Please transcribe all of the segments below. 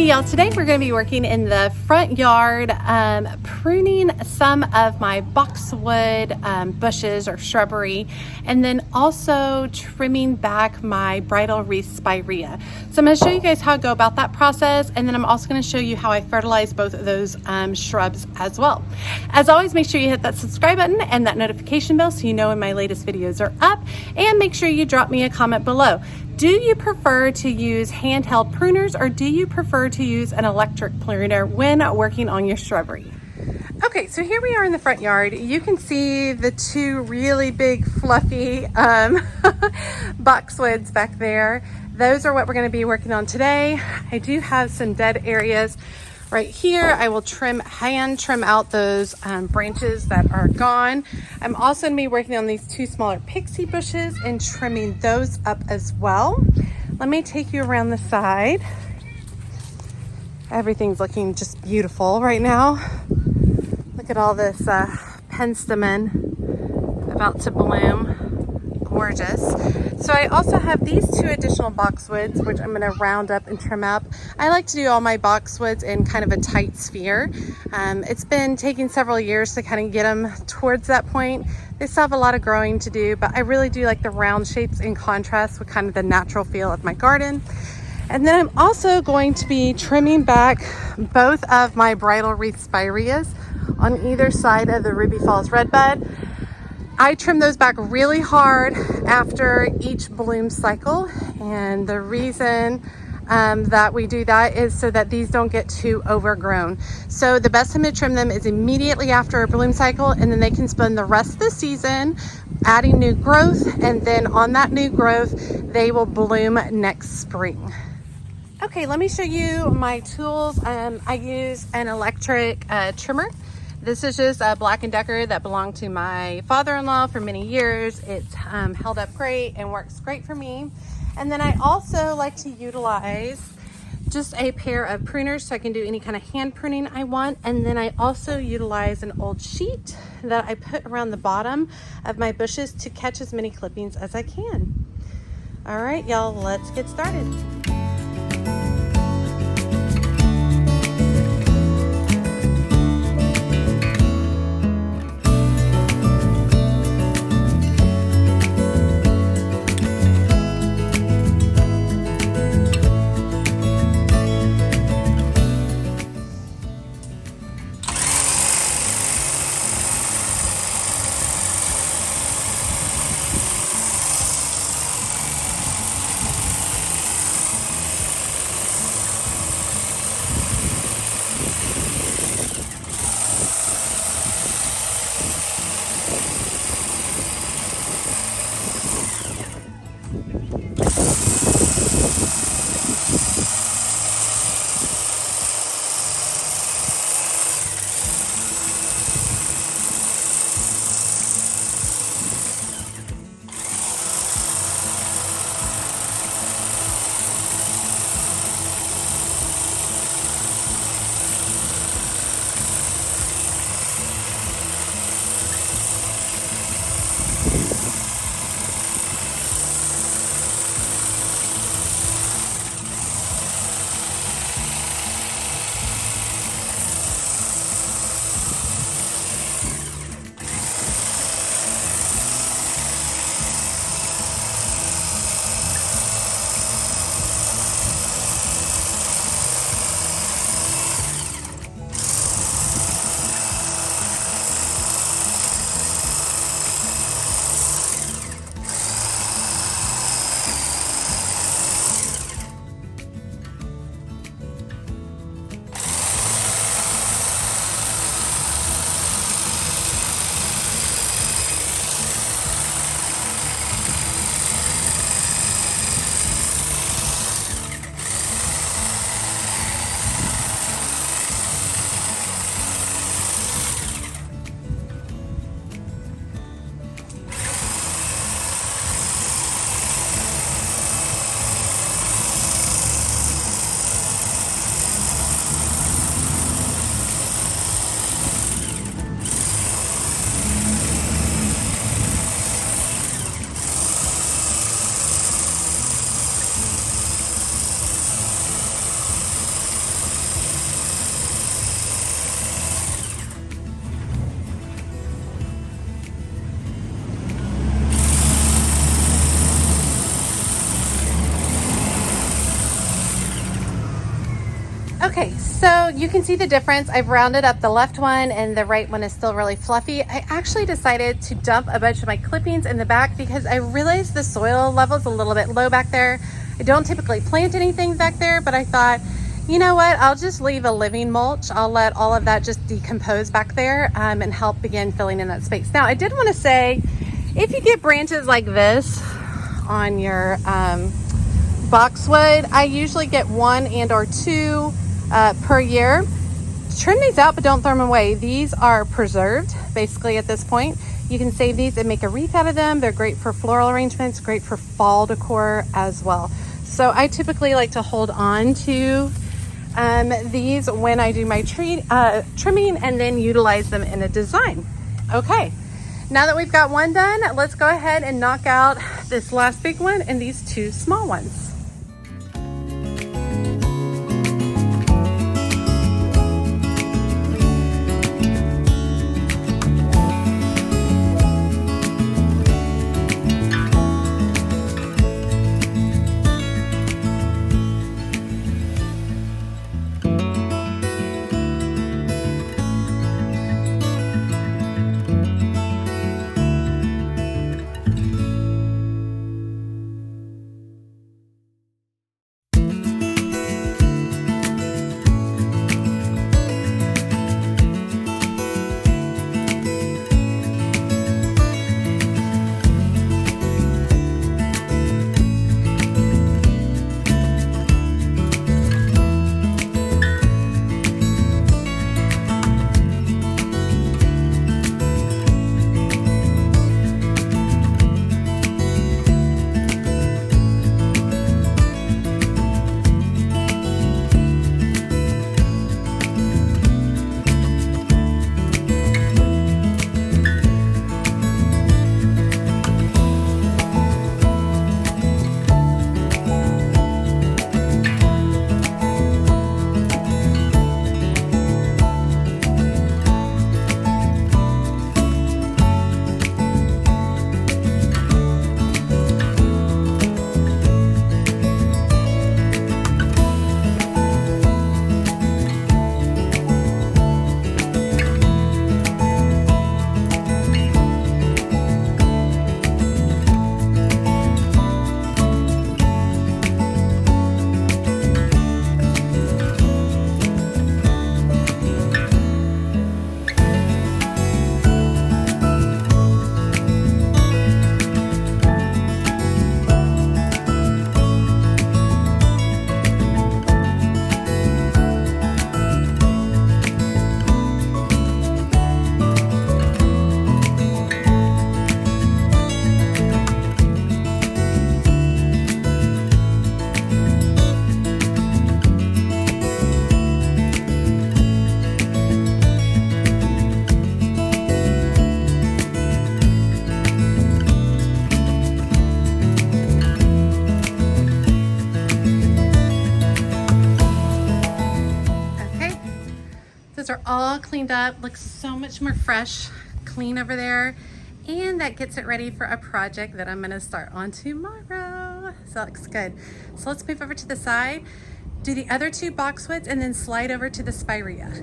Hey y'all, today we're going to be working in the front yard, pruning some of my boxwood bushes or shrubbery, and then also trimming back my bridal wreath spirea. So I'm going to show you guys how I go about that process, and then I'm also going to show you how I fertilize both of those shrubs as well. As always, make sure you hit that subscribe button and that notification bell so you know when my latest videos are up, and make sure you drop me a comment below. Do you prefer to use handheld pruners or do you prefer to use an electric pruner when working on your shrubbery? Okay, so here we are in the front yard. You can see the two really big fluffy boxwoods back there. Those are what we're going to be working on today. I do have some dead areas right here. I will hand trim out those branches that are gone. I'm also going to be working on these two smaller pixie bushes and trimming those up as well. Let me take you around the side. Everything's looking just beautiful right now. Look at all this penstemon about to bloom. Gorgeous. So I also have these two additional boxwoods, which I'm going to round up and trim up. I like to do all my boxwoods in kind of a tight sphere. It's been taking several years to kind of get them towards that point. They still have a lot of growing to do, but I really do like the round shapes in contrast with kind of the natural feel of my garden. And then I'm also going to be trimming back both of my bridal wreath spireas on either side of the Ruby Falls redbud. I trim those back really hard after each bloom cycle, and the reason that we do that is so that these don't get too overgrown. So the best time to trim them is immediately after a bloom cycle, and then they can spend the rest of the season adding new growth, and then on that new growth they will bloom next spring. Okay, let me show you my tools. I use an electric trimmer. This is just a Black & Decker that belonged to my father-in-law for many years. It's held up great and works great for me. And then I also like to utilize just a pair of pruners so I can do any kind of hand pruning I want. And then I also utilize an old sheet that I put around the bottom of my bushes to catch as many clippings as I can. All right, y'all, let's get started. Okay, so you can see the difference. I've rounded up the left one and the right one is still really fluffy. I actually decided to dump a bunch of my clippings in the back because I realized the soil level's a little bit low back there. I don't typically plant anything back there, but I thought, you know what, I'll just leave a living mulch. I'll let all of that just decompose back there and help begin filling in that space. Now, I did want to say, if you get branches like this on your boxwood, I usually get 1 and or 2 per year. Trim these out, but don't throw them away. These are preserved basically at this point. You can save these and make a wreath out of them. They're great for floral arrangements, great for fall decor as well. So I typically like to hold on to these when I do my tree trimming and then utilize them in a design. Okay, now that we've got one done, let's go ahead and knock out this last big one and these 2 small ones. Those are all cleaned up, looks so much more fresh, clean over there. And that gets it ready for a project that I'm gonna start on tomorrow. So that looks good. So let's move over to the side, do the other 2 boxwoods, and then slide over to the Spirea.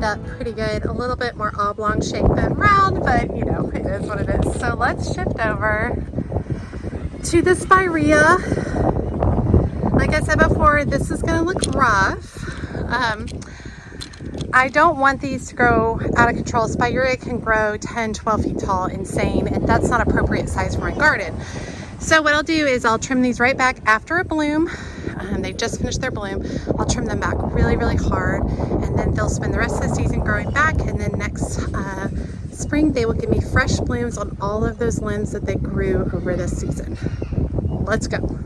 up pretty good. A little bit more oblong shape than round, but you know, it is what it is. So let's shift over to the Spirea. Like I said before, this is gonna look rough. I don't want these to grow out of control. Spirea can grow 10, 12 feet tall, insane, and that's not appropriate size for my garden. So what I'll do is I'll trim these right back after a bloom. They just finished their bloom. I'll trim them back really, really hard, and then they'll spend the rest of the season growing back, and then next spring they will give me fresh blooms on all of those limbs that they grew over this season. Let's go.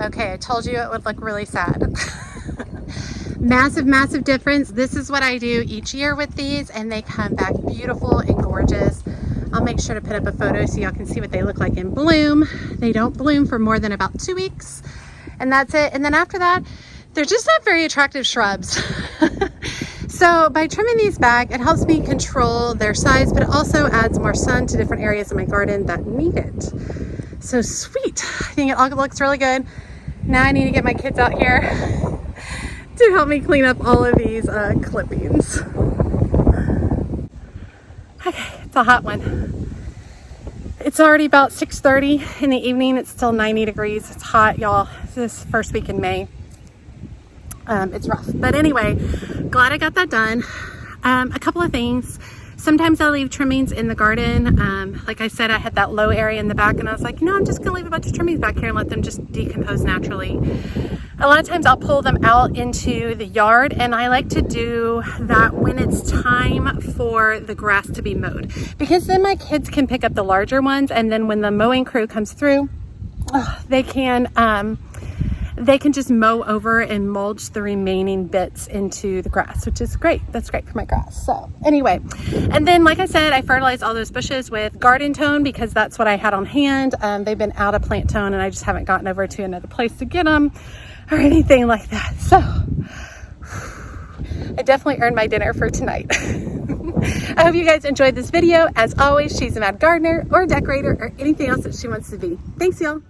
Okay, I told you it would look really sad. Massive, massive difference. This is what I do each year with these, and they come back beautiful and gorgeous. I'll make sure to put up a photo so y'all can see what they look like in bloom. They don't bloom for more than about 2 weeks, and that's it. And then after that, they're just not very attractive shrubs. So by trimming these back, it helps me control their size, but it also adds more sun to different areas of my garden that need it. So sweet. I think it all looks really good. Now I need to get my kids out here to help me clean up all of these clippings. Okay, it's a hot one. It's already about 6:30 in the evening. It's still 90 degrees. It's hot, y'all. This first week in May. It's rough. But anyway, glad I got that done. A couple of things. Sometimes I'll leave trimmings in the garden. Like I said, I had that low area in the back, and I was like, you know, I'm just gonna leave a bunch of trimmings back here and let them just decompose naturally. A lot of times I'll pull them out into the yard, and I like to do that when it's time for the grass to be mowed, because then my kids can pick up the larger ones, and then when the mowing crew comes through, they can just mow over and mulch the remaining bits into the grass, which is great. That's great for my grass. So anyway, and then like I said, I fertilize all those bushes with garden tone because that's what I had on hand. They've been out of plant tone, and I just haven't gotten over to another place to get them or anything like that. So I definitely earned my dinner for tonight. I hope you guys enjoyed this video. As always, she's a mad gardener or decorator or anything else that she wants to be. Thanks, y'all.